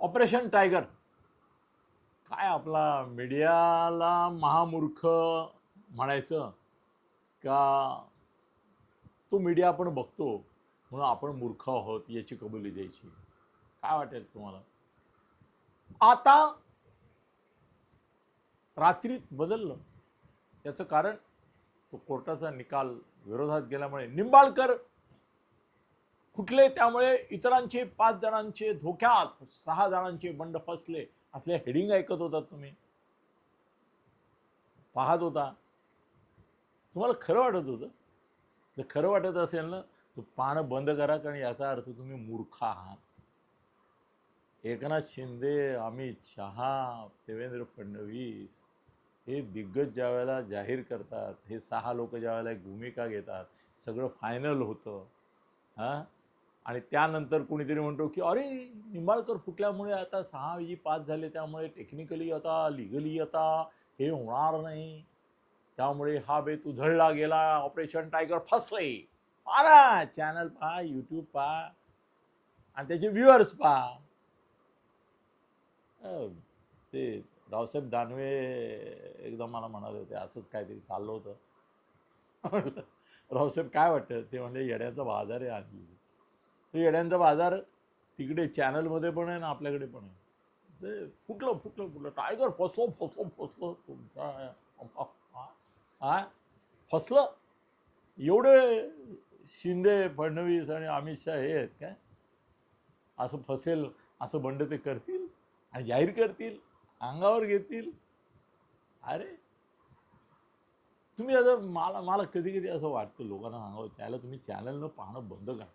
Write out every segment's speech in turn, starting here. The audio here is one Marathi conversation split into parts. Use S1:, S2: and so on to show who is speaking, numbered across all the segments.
S1: ऑपरेशन टायगर काय आपला मीडियाला महामूर्ख म्हणायचं का तो मीडिया आपण बघतो म्हणून आपण मूर्ख आहोत याची कबुली द्यायची? काय वाटेल तुम्हाला? आता रात्रीत बदललं याचं कारण तो कोर्टाचा निकाल विरोधात गेल्यामुळे निंबाळकर फुटले, त्यामुळे इतरांचे 5 जणांचे धोक्यात, 6 जणांचे बंड फसले असले हेडिंग ऐकत होतात तुम्ही, पाहत होता. तुम्हाला खरं वाटत होतं? जर खरं वाटत असेल ना तर पाहणं बंद करा, कारण याचा अर्थ तुम्ही मूर्ख आहात. एकनाथ शिंदे, अमित शहा, देवेंद्र फडणवीस हे दिग्गज ज्या वेळेला जाहीर करतात, हे 6 लोक ज्या वेळेला एक भूमिका घेतात, सगळं फायनल होतं हां, आणि त्यानंतर कुणीतरी म्हणतो की अरे निंबाळकर फुटल्यामुळे आता 6 5 झाले, त्यामुळे टेक्निकली आता लिगली आता हे होणार नाही, त्यामुळे हा बेत उधळला गेला, ऑपरेशन टायगर फसले. पहा चॅनल, पहा यूट्यूब, पहा आणि त्याचे व्ह्युअर्स पहा. ते रावसाहेब दानवे एकदा मला म्हणाले होते, असंच काहीतरी चाललं होतं. रावसाहेब काय वाटतं? ते म्हणजे येड्यांचा बाजार आहे आणखी. तो येड्यांचा बाजार तिकडे चॅनलमध्ये पण आहे ना आपल्याकडे पण आहे. ते फुटलं फुटलं फुटलं टायगर फसलो फसलो फसलो तुमचा हा फसलं. एवढे शिंदे, फडणवीस आणि अमित शहा हे आहेत काय? असं फसेल असं बंड ते करतील आणि जाहीर करतील, अंगावर घेतील? अरे तुम्ही आता मला कधी कधी असं वाटतं लोकांना सांगावं, त्याला तुम्ही चॅनल न पाहणं बंद करा,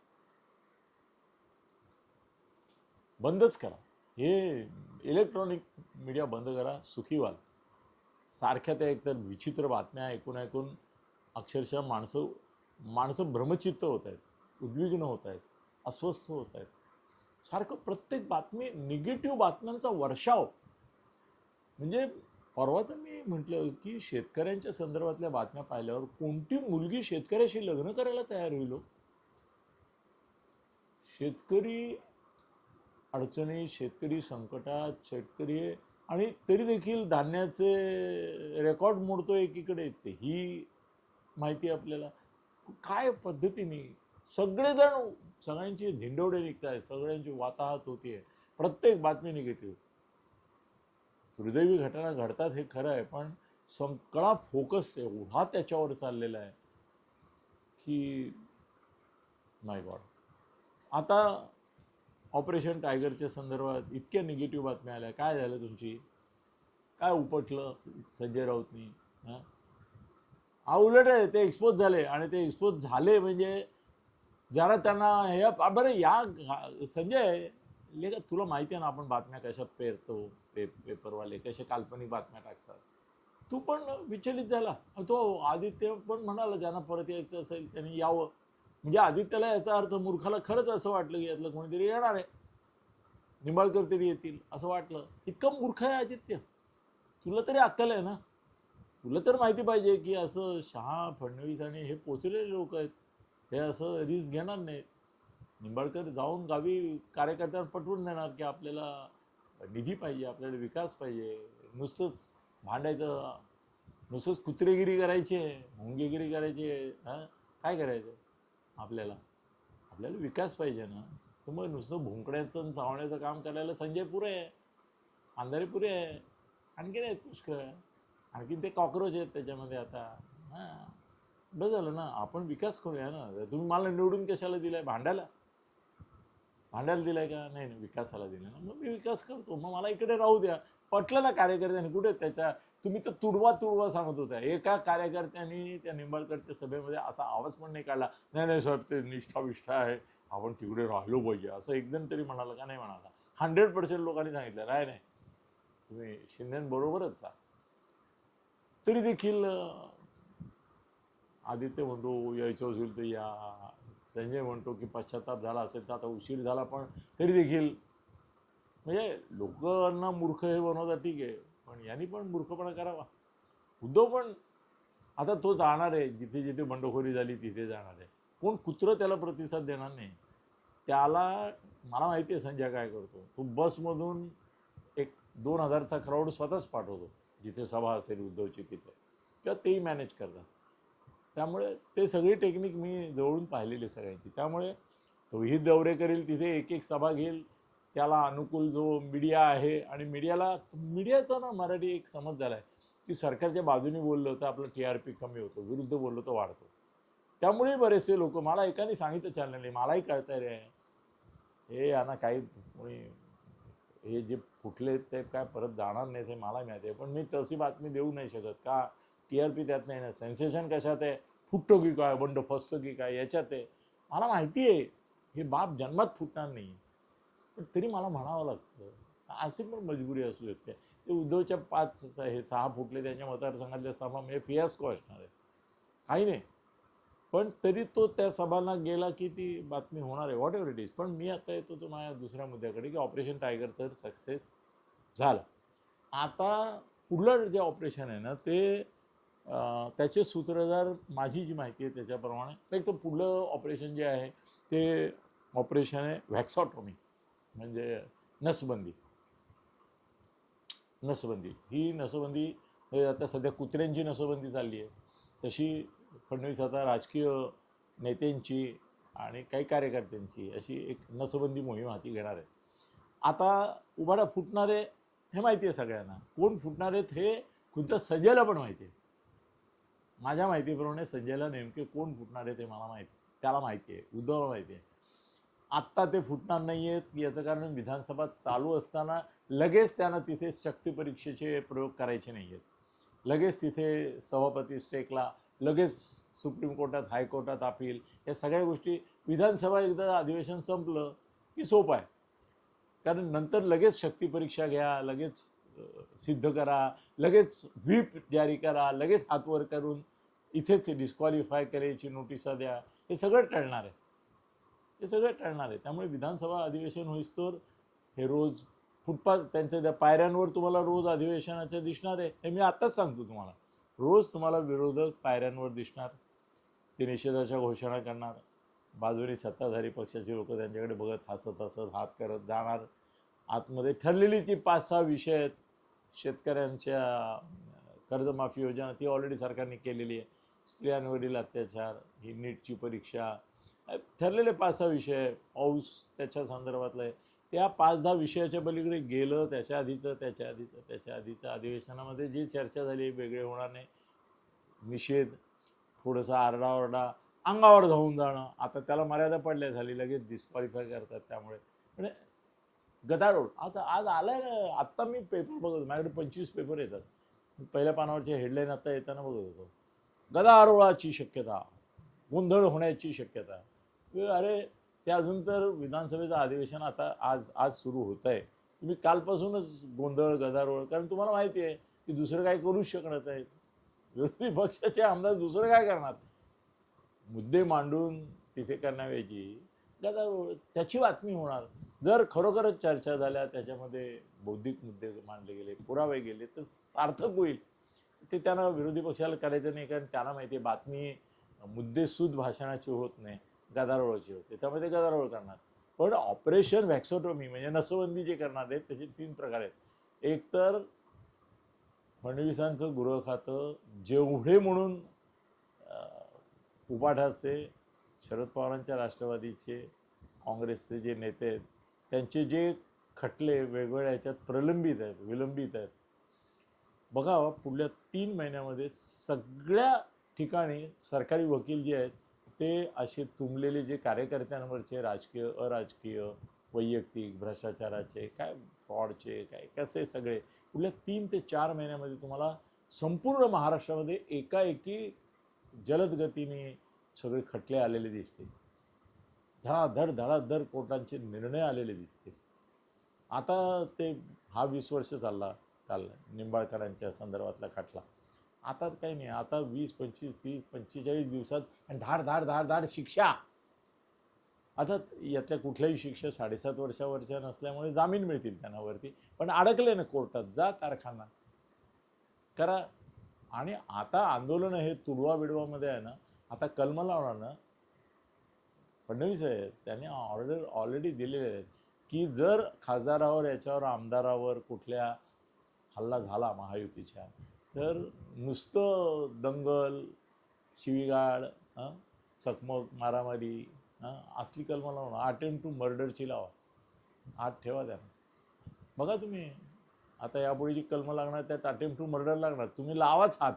S1: बंदच करा. हे इलेक्ट्रॉनिक मीडिया बंद करा, सुखी व्हाल. सारख्या त्या एकतर विचित्र बातम्या ऐकून ऐकून अक्षरशः माणसं भ्रमचित्त होत आहेत, उद्विग्न होत आहेत, अस्वस्थ होत आहेत. सारखं प्रत्येक बातमी निगेटिव्ह बातम्यांचा वर्षाव. म्हणजे परवा तर मी म्हटलं की शेतकऱ्यांच्या संदर्भातल्या बातम्या पाहिल्यावर कोणती मुलगी शेतकऱ्याशी लग्न करायला तयार होईल? शेतकरी अडचणी, शेतकरी संकटात, शेतकरी आणि तरी देखील धान्याचे रेकॉर्ड मोडतो एकीकडे, ही माहिती आपल्याला. काय पद्धतीने सगळेजण, सगळ्यांची धिंडवडे निघत आहेत, सगळ्यांची वाताहत होतीये, प्रत्येक बातमी निगेटिव्ह. दुर्दैवी घटना घडतात हे खरं आहे, पण सगळा फोकस एवढा त्याच्यावर चाललेला आहे की माय गॉड. आता ऑपरेशन टायगरच्या संदर्भात इतक्या निगेटिव्ह बातम्या आल्या, काय झालं तुमची? काय उपटलं संजय राऊतनी? हा उलट आहे, ते एक्सपोज झाले, आणि ते एक्सपोज झाले म्हणजे जरा त्यांना हे बरं. या संजय लेखा, तुला माहिती आहे ना आपण बातम्या कशा पेरतो, पेपरवाले कसे काल्पनिक बातम्या टाकतात. तू पण विचलित झाला. तो आदित्य पण म्हणाला ज्यांना परत यायचं असेल त्यांनी यावं. म्हणजे आदित्यला याचा अर्थ मूर्खाला खरंच असं वाटलं की यातलं कोणीतरी येणार आहे, निंबाळकर तरी येतील असं वाटलं. इतकं मूर्ख आहे आदित्य? तुला तरी अक्कल आहे ना? तुला तर माहिती पाहिजे की असं शहा, फडणवीस आणि हे पोचलेले लोक आहेत, हे असं रिस्क घेणार नाहीत. निंबाळकर जाऊन गावी कार्यकर्त्यांना पटवून देणार की आपल्याला निधी पाहिजे, आपल्याला विकास पाहिजे. नुसतंच भांडायचं, नुसतंच कुत्रेगिरी करायची आहे, मुंगेगिरी करायची आहे. हां, काय करायचं? आपल्याला विकास पाहिजे ना. तर मग नुसतं भुंकण्याचं चावण्याचं काम करायला संजय पुरे आहे, अंधारे पुरे आहे, आणखीन आहेत पुष्कळ, आणखीन ते कॉक्रोच आहेत त्याच्यामध्ये आता. हां, बस झालं ना. आपण विकास करूया ना. तुम्ही मला निवडून कशाला दिलाय? भांडायला दिलाय का? नाही नाही, विकासाला दिलं ना. मग मी विकास करतो, मग मला इकडे राहू द्या. पटलं ना कार्यकर्त्यांनी? कुठे त्याच्या, तुम्ही तर तुडवा सांगत होता. एका कार्यकर्त्यांनी त्या निंबाळकरच्या सभेमध्ये असा आवाज पण नाही काढला, नाही नाही साहेब ते निष्ठा आहे, आपण तिकडे राहिलो पाहिजे, असं एकदम तरी म्हणाला का? नाही म्हणाला. 100% लोकांनी सांगितलं नाही नाही, तुम्ही शिंदेबरोबरच जा. तरी देखील आदित्य म्हणतो यायचं असेल तर या, संजय म्हणतो की पश्चाताप झाला असेल तर आता उशीर झाला, पण तरी देखील म्हणजे लोकांना मूर्ख हे बनवतात, ठीक आहे, पण यांनी पण मूर्खपणा करावा. उद्धव पण आता तो जाणार आहे, जिथे जिथे बंडखोरी झाली तिथे जाणार आहे. कोण कुत्रं त्याला प्रतिसाद देणार नाही. त्याला मला माहिती आहे संजय काय करतो, तो बसमधून एक 2000चा क्राऊड स्वतःच पाठवतो जिथे सभा असेल उद्धवची तिथे, किंवा तेही मॅनेज करतात. त्यामुळे ते सगळी टेक्निक मी जवळून पाहिलेली सगळ्यांची. त्यामुळे तोही दौरे करेल, तिथे एक एक सभा घेईल, त्याला अनुकूल जो मीडिया आहे, आणि मीडियाचा ना मराठी एक समज झाला आहे की सरकारच्या बाजूने बोललं तर आपलं TRP कमी होतो, विरुद्ध बोललं तर वाढतो. त्यामुळे बरेचसे लोक, मला एकाने सांगितलं चॅनलने, मलाही कळतंय रे हे यांना काही कोणी हे जे फुटले ते काय परत जाणार नाही ते मला माहिती आहे, पण मी तशी बातमी देऊ नाही शकत का TRP त्यात नाही ना, सेन्सेशन कशात आहे, फुटतो की काय, बंड फसतो की काय याच्यात आहे. मला माहिती आहे हे बाप जन्मात फुटणार नाही, पण तरी मला म्हणावं लागतं. अशी पण मजबुरी असू शकते. ते उद्धवच्या 6 फुटले त्यांच्या मतदारसंघातल्या सभा म्हणजे फियास्को असणार आहे, काही नाही. पण तरी तो त्या सभांना गेला की ती बातमी होणार आहे, व्हॉट एव्हर इट इज. पण मी आता येतो तो माझ्या दुसऱ्या मुद्द्याकडे की ऑपरेशन टायगर तर सक्सेस झालं. आता पुढलं जे ऑपरेशन आहे ना ते त्याचे सूत्रधार, माझी जी माहिती आहे त्याच्याप्रमाणे, एक तर पुढलं ऑपरेशन जे आहे ते ऑपरेशन आहे व्हॅक्सॉटॉमी, म्हणजे नसबंदी. ही नसबंदी आता सध्या कुत्र्यांची नसबंदी चालली आहे, तशी फडणवीस आता राजकीय नेत्यांची आणि काही कार्यकर्त्यांची अशी एक नसबंदी मोहीम हाती घेणार आहे. आता उभाटा फुटणारे हे माहिती आहे सगळ्यांना, कोण फुटणार आहेत हे खुद्द संजयला पण माहिती आहे. माझ्या माहितीप्रमाणे संजयला नेमके कोण फुटणार आहे ते मला माहिती, त्याला माहिती आहे, उद्धवला माहिती आहे. आत्ता ते फुटणार नाही आहेत याचं कारण विधानसभा चालू असताना लगेच त्यांना तिथे शक्तीपरीक्षेचे प्रयोग करायचे नाही आहेत. लगेच तिथे सभापती स्टेकला, लगेच सुप्रीम कोर्टात, हायकोर्टात अपील, या सगळ्या गोष्टी विधानसभा एकदा अधिवेशन संपलं की सोपं आहे. कारण नंतर लगेच शक्तीपरीक्षा घ्या, लगेच सिद्ध करा, लगेच व्हीप जारी करा, लगेच हातवर करून इथेच डिस्क्वालिफाय करायची नोटिसा द्या, हे सगळं टळणार आहे. त्यामुळे विधानसभा अधिवेशन होईस्तोवर हे रोज फुटपाथ त्यांच्या त्या पायऱ्यांवर तुम्हाला रोज अधिवेशनाच्या दिसणार आहे. हे मी आत्ताच सांगतो तुम्हाला, रोज तुम्हाला विरोधक पायऱ्यांवर दिसणार, ते निषेधाच्या घोषणा करणार, बाजूने सत्ताधारी पक्षाचे लोक त्यांच्याकडे बघत हसत हात करत जाणार. आतमध्ये ठरलेली ती 5-6 विषय आहेत. शेतकऱ्यांच्या कर्जमाफी योजना ती ऑलरेडी सरकारने केलेली आहे, स्त्रियांवरील अत्याचार, ही नीटची परीक्षा, ठरलेले 5-6 विषय, पाऊस त्याच्या संदर्भातलं आहे. त्या 5-10 विषयाच्या पलीकडे गेलं त्याच्या आधीचं अधिवेशनामध्ये जी चर्चा झाली वेगळे होणार नाही. निषेध, थोडंसं आरडाओरडा, अंगावर धावून जाणं, आता त्याला मर्यादा पडल्या झाली, लगेच डिस्क्वालिफाय करतात. त्यामुळे म्हणजे गदारोळ आज आलाय ना. आत्ता मी पेपर बघत, माझ्याकडे 25 पेपर येतात, पहिल्या पानावरचे हेडलाईन आता येताना बघत होतो, गदारोळाची शक्यता, गोंधळ होण्याची शक्यता. अरे ते अजून तर विधानसभेचं अधिवेशन आता आज सुरू होत आहे, तुम्ही कालपासूनच गोंधळ गदारोळ, कारण तुम्हाला माहिती आहे की दुसरं काय करूच शकणार नाहीत. विरोधी पक्षाचे आमदार दुसरं काय करणार, मुद्दे मांडून तिथे करण्याऐवजी गदारोळ, त्याची बातमी होणार. जर खरोखरच चर्चा झाल्या, त्याच्यामध्ये बौद्धिक मुद्दे मांडले गेले, पुरावे गेले, तर सार्थक होईल. ते त्यांना विरोधी पक्षाला करायचं नाही, कारण त्यांना माहिती आहे बातमी मुद्देसूद भाषणाची होत नाही, गदारोळाची होते, त्यामुळे ते गदारोळ करणार. पण ऑपरेशन व्हॅक्सोटॉमी म्हणजे नसबंदी जे करणार आहेत त्याचे 3 प्रकार आहेत. एक तर फडणवीसांचं गृह खातं जेवढे म्हणून उबाठाचे, शरद पवारांच्या राष्ट्रवादीचे, काँग्रेसचे जे नेते आहेत त्यांचे जे खटले वेगवेगळ्या ह्याच्यात प्रलंबित आहेत, विलंबित आहेत, बघा पुढल्या 3 महिन्यामध्ये सगळ्या ठिकाणी सरकारी वकील जे आहेत ते असे तुंबलेले, जे कार्यकर्त्यांवरचे राजकीय, अराजकीय, वैयक्तिक, भ्रष्टाचाराचे, काय फ्रॉडचे, काय कसे सगळे पुढल्या 3 ते 4 महिन्यामध्ये तुम्हाला संपूर्ण महाराष्ट्रामध्ये एकाएकी जलद गतीने सगळे खटले आलेले दिसतील. धडाधड कोर्टांचे निर्णय आलेले दिसतील. आता ते 20 वर्ष चालला काल निंबाळकरांच्या संदर्भातला खटला, आता काही नाही, आता 20, 25, 30, 45 दिवसात धाड शिक्षा. आता यातल्या कुठल्याही शिक्षा 7.5 वर्षावरच्या नसल्यामुळे जामीन मिळतील त्यांना वरती, पण अडकले ना कोर्टात, जा कारखाना करा. आणि आता आंदोलन हे तुडवा बिडवामध्ये आहे ना, आता कलम लावणार ना फडणवीस आहेत, त्यांनी ऑलरेडी दिलेले आहेत की जर खासदारावर याच्यावर आमदारावर कुठल्या हल्ला झाला महायुतीच्या, तर नुसतं दंगल, शिवीगाळ, चकमक, मारामारी, असली कलमं लावणं, अटेम्प्ट टू मर्डरची लावा, आत ठेवा त्यांना. बघा तुम्ही आता यापुढे जी कलमं लागणार त्यात अटेम्प्ट टू मर्डर लागणार, तुम्ही लावाच हात.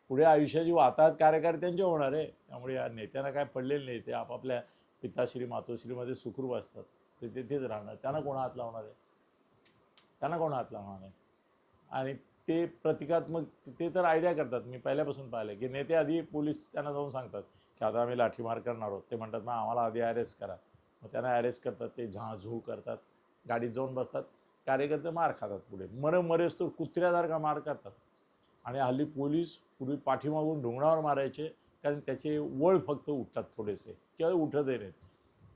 S1: पुढे आयुष्याची वाताहत कार्यकर्त्यांचे होणार आहे. त्यामुळे या नेत्यांना काय पडलेले नाही, ते आपापल्या पिताश्री मातोश्रीमध्ये सुखरूप असतात, ते तिथेच राहणार. त्यांना कोण हात लावणार आहे? त्यांना कोण हात लावणार आहे? आणि ते प्रतिकात्मक, ते तर आयडिया करतात. मी पहिल्यापासून पाहिलं की नेते आधी पोलीस त्यांना जाऊन सांगतात की आता आम्ही लाठीमार करणार आहोत. ते म्हणतात मग आम्हाला आधी अरेस्ट करा. मग त्यांना अरेस्ट करतात, ते झाझू करतात, गाडीत जाऊन बसतात, कार्यकर्ते मार खातात. पुढे मरेस तर कुत्र्यासारखा मार करतात. आणि हल्ली पोलीस पूर्वी पाठीमागून ढोंगणावर मारायचे, कारण त्याचे वळ फक्त उठतात थोडेसे, किंवा उठतही नाहीत.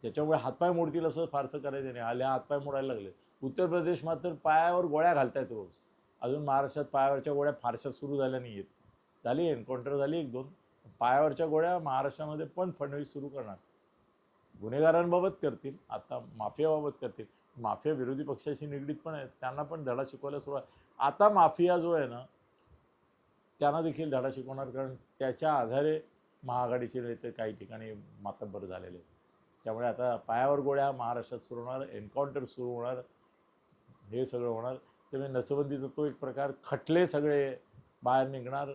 S1: त्याच्यामुळे हातपाय मोडतील असं फारसं करायचं नाही. हल्ली हातपाय मोडायला लागले. उत्तर प्रदेश मात्र पायावर गोळ्या घालतायत रोज. अजून महाराष्ट्रात पायावरच्या गोळ्या फारशा सुरू झाल्या नाही आहेत. झाली एन्काउंटर झाली 1-2. पायावरच्या गोळ्या महाराष्ट्रामध्ये पण फडणवीस सुरू करणार. गुन्हेगारांबाबत करतील, आता माफियाबाबत करतील. माफिया विरोधी पक्षाशी निगडीत पण आहेत, त्यांना पण धडा शिकवायला सुरुवात. आता माफिया जो आहे ना, त्यांना देखील धडा शिकवणार, कारण त्याच्या आधारे महाआघाडीचे नेते काही ठिकाणी मातब्बर झालेले. त्यामुळे आता पायावर गोळ्या महाराष्ट्रात सुरू होणार, एन्काउंटर सुरू होणार, हे सगळं होणार. त्यामुळे नसबंदीचा तो एक प्रकार, खटले सगळे बाहेर निघणार,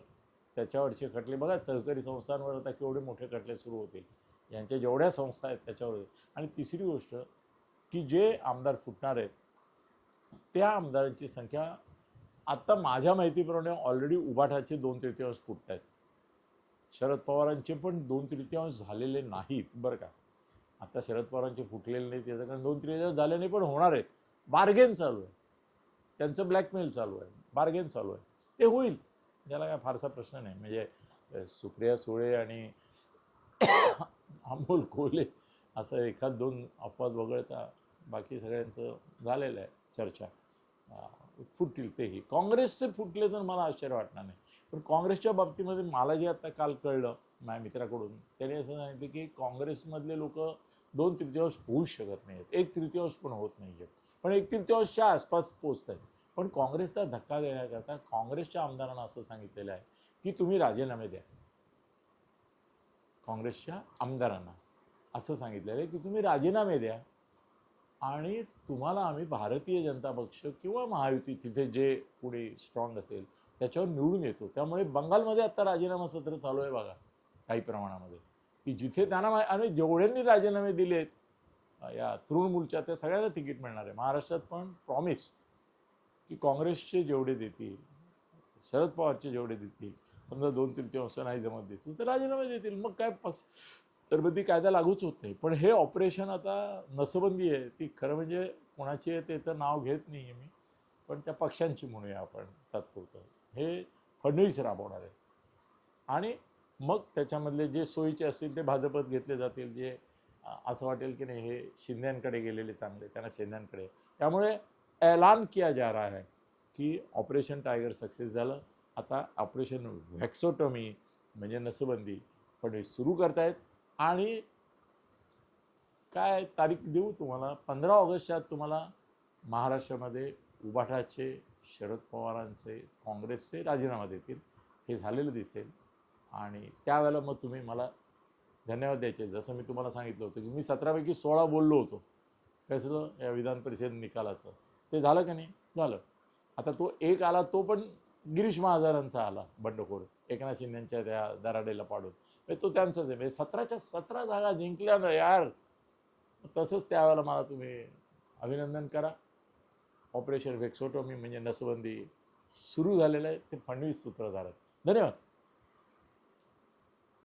S1: त्याच्यावरचे खटले. बघा सहकारी संस्थांवर आता केवढे मोठे खटले सुरू होतील, यांच्या जेवढ्या संस्था आहेत त्याच्यावर. आणि तिसरी गोष्ट की जे आमदार फुटणार आहेत त्या आमदारांची संख्या आत्ता माझ्या माहितीप्रमाणे ऑलरेडी उभाटाचे 2/3 फुटत आहेत. शरद पवारांचे पण 2/3 झालेले नाहीत बरं का. आता शरद पवारांचे फुटलेले नाहीत त्याचं कारण 2/3 झाले नाही, पण होणार आहेत. बार्गेन चालू आहे, त्यांचं ब्लॅकमेल चालू आहे, बार्गेन चालू आहे. ते होईल, त्याला काय फारसा प्रश्न नाही. म्हणजे सुप्रिया सुळे आणि अमोल कोल्हे असं 1-2 अपवाद वगळता बाकी सगळ्यांचं झालेलं आहे चर्चा. फुटतील तेही. काँग्रेसचे फुटले तर मला आश्चर्य वाटणार नाही. पण काँग्रेसच्या बाबतीमध्ये मला जे आता काल कळलं माझ्या मित्राकडून, त्याने असं सांगितलं की काँग्रेसमधले लोक 2/3 होऊच शकत नाहीत, 1/3 पण होत नाही आहेत, पण 1/3च्या आसपास पोचत आहेत. पण काँग्रेसला धक्का देण्याकरता काँग्रेसच्या आमदारांना असं सांगितलेलं आहे की तुम्ही राजीनामे द्या. काँग्रेसच्या आमदारांना असं सांगितलेलं आहे की तुम्ही राजीनामे द्या आणि तुम्हाला आम्ही भारतीय जनता पक्ष किंवा महायुती, तिथे जे पुढे स्ट्रॉंग असेल त्याच्यावर निवडून येतो. त्यामुळे बंगालमध्ये आता राजीनामा सत्र चालू आहे बघा काही प्रमाणामध्ये, की जिथे त्यांना आणि जेवढ्यांनी राजीनामे दिलेत या तृणमूलच्या त्या सगळ्यांना तिकीट मिळणार आहे. महाराष्ट्रात पण प्रॉमिस की काँग्रेसचे जेवढे देतील, शरद पवारचे जेवढे देतील, समजा 2/3 नाही जमत दिसतील तर राजीनामे देतील. मग काय पक्ष तरबंदी कायदा लागूच होत नाही. पण हे ऑपरेशन आता नसबंदी आहे, ती खरं म्हणजे कोणाची आहे त्याचं नाव घेत नाही आहे मी, पण त्या पक्षांची म्हणूया आपण तात्पुरतं. हे फडणवीस राबवणार आहे आणि मग त्याच्यामधले जे सोयीचे असतील ते भाजपत घेतले जातील. जे असं वाटेल की नाही हे शिंद्यांकडे गेलेले चांगले, त्यांना शिंद्यांकडे. त्यामुळे ऐलान किया जा रहा है की ऑपरेशन टायगर सक्सेस झालं. आता ऑपरेशन व्हॅक्सोटॉमी म्हणजे नसबंदी फडणवीस सुरू करतायत. आणि काय तारीख देऊ तुम्हाला, 15 ऑगस्टच्या तुम्हाला महाराष्ट्रामध्ये उभाटाचे, शरद पवारांचे, काँग्रेसचे राजीनामा देतील, हे झालेलं दिसेल. आणि त्यावेळेला मग तुम्ही मला धन्यवाद द्यायचे. जसं मी तुम्हाला सांगितलं होतं की मी 17पैकी 16 बोललो होतो कसलं या विधान परिषद निकालाचं, ते झालं का नाही? झालं. आता तो एक आला, तो पण गिरीश महाजनांचा आला, बंडखोर एकनाथ शिंदेच्या त्या दराडेला पाडून. तो त्यांचाच आहे. म्हणजे 17च्या 17 जागा जिंकल्या ना यार. तसंच त्यावेळेला मला तुम्ही अभिनंदन करा. ऑपरेशन व्हॅक्सोटॉमी म्हणजे नसबंदी सुरू झालेलं आहे, ते फडणवीस सूत्रधार आहेत. धन्यवाद.